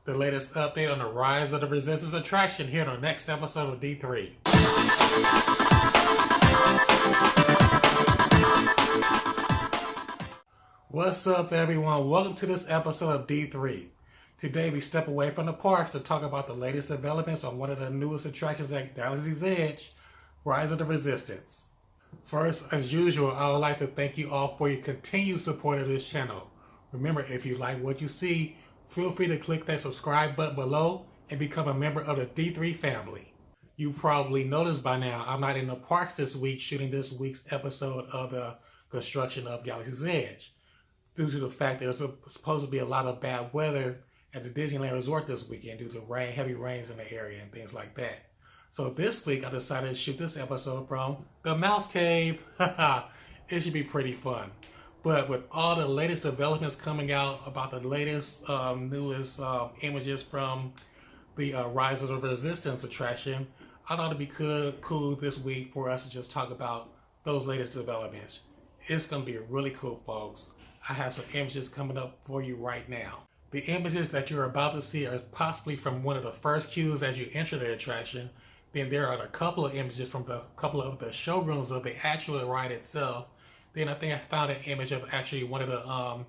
the latest update on the Rise of the Resistance attraction here on the next episode of D3. What's up, everyone? Welcome to this episode of D3. Today we step away from the parks to talk about the latest developments on one of the newest attractions at Galaxy's Edge, Rise of the Resistance. First, as usual, I would like to thank you all for your continued support of this channel. Remember, if you like what you see, feel free to click that subscribe button below and become a member of the D3 family. You probably noticed by now I'm not in the parks this week shooting this week's episode of the construction of Galaxy's Edge, due to the fact that there's supposed to be a lot of bad weather at the Disneyland Resort this weekend due to heavy rains in the area and things like that. So this week I decided to shoot this episode from the Mouse Cave. It should be pretty fun. But with all the latest developments coming out about the latest, newest images from the Rise of the Resistance attraction, I thought it'd be cool this week for us to just talk about those latest developments. It's going to be really cool, folks. I have some images coming up for you right now. The images that you're about to see are possibly from one of the first queues as you enter the attraction. Then there are a couple of images from a couple of the showrooms of the actual ride itself. Then I think I found an image of actually one of the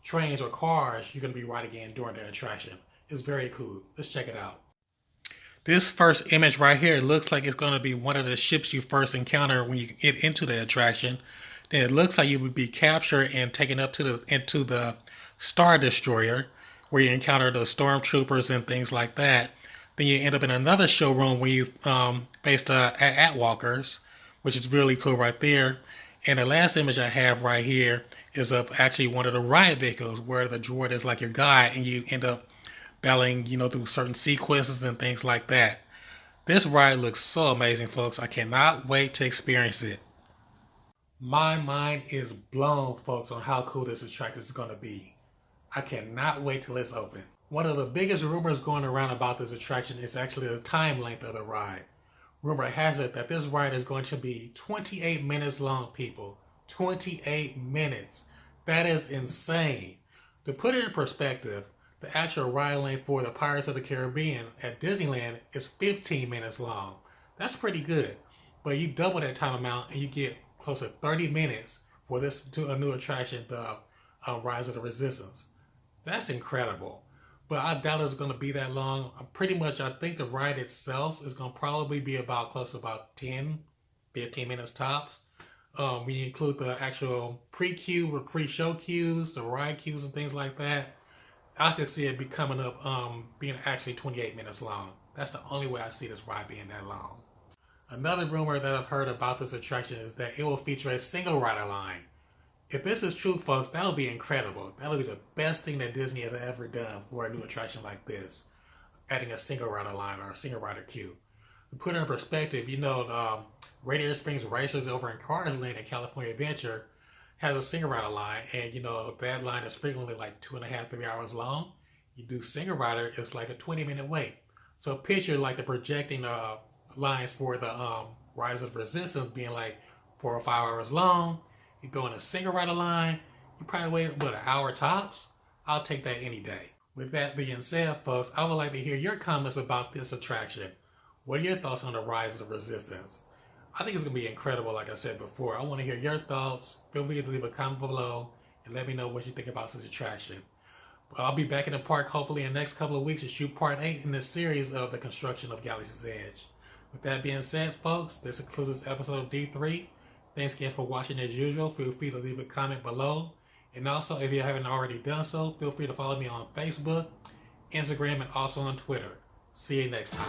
trains or cars you're going to be riding in during the attraction. It's very cool. Let's check it out. This first image right here looks like it's going to be one of the ships you first encounter when you get into the attraction. Then it looks like you would be captured and taken up into the Star Destroyer, where you encounter the stormtroopers and things like that. Then you end up in another showroom where you face the Atwalkers, which is really cool right there. And the last image I have right here is of actually one of the ride vehicles where the droid is like your guide and you end up battling, through certain sequences and things like that. This ride looks so amazing, folks. I cannot wait to experience it. My mind is blown, folks, on how cool this attraction is going to be. I cannot wait till it's open. One of the biggest rumors going around about this attraction is actually the time length of the ride. Rumor has it that this ride is going to be 28 minutes long, people. 28 minutes. That is insane. To put it in perspective, the actual ride length for the Pirates of the Caribbean at Disneyland is 15 minutes long. That's pretty good. But you double that time amount and you get close to 30 minutes for this to a new attraction, the Rise of the Resistance. That's incredible. But I doubt it's going to be that long. I think the ride itself is going to probably be close to about 10, 15 minutes tops. We include the actual pre-queue or pre-show queues, the ride queues and things like that. I could see it coming up, being actually 28 minutes long. That's the only way I see this ride being that long. Another rumor that I've heard about this attraction is that it will feature a single rider line. If this is true, folks, that'll be incredible. That'll be the best thing that Disney has ever done for a new attraction like this. Adding a single rider line or a single rider queue. To put it in perspective, Radiator Springs Racers over in Cars Land and California Adventure has a single rider line. And, that line is frequently like 2.5, 3 hours long. You do single rider, it's like a 20-minute wait. So picture like the projecting lines for the Rise of Resistance being like 4 or 5 hours long. You go in a single rider line, you probably wait an hour tops. I'll take that any day. With that being said, folks, I would like to hear your comments about this attraction. What are your thoughts on the Rise of the Resistance? I think it's going to be incredible, like I said before. I want to hear your thoughts. Feel free to leave a comment below and let me know what you think about this attraction. But I'll be back in the park hopefully in the next couple of weeks to shoot part 8 in this series of the construction of Galaxy's Edge. With that being said, folks, this concludes this episode of D3. Thanks again for watching as usual. Feel free to leave a comment below. And also, if you haven't already done so, feel free to follow me on Facebook, Instagram, and also on Twitter. See you next time.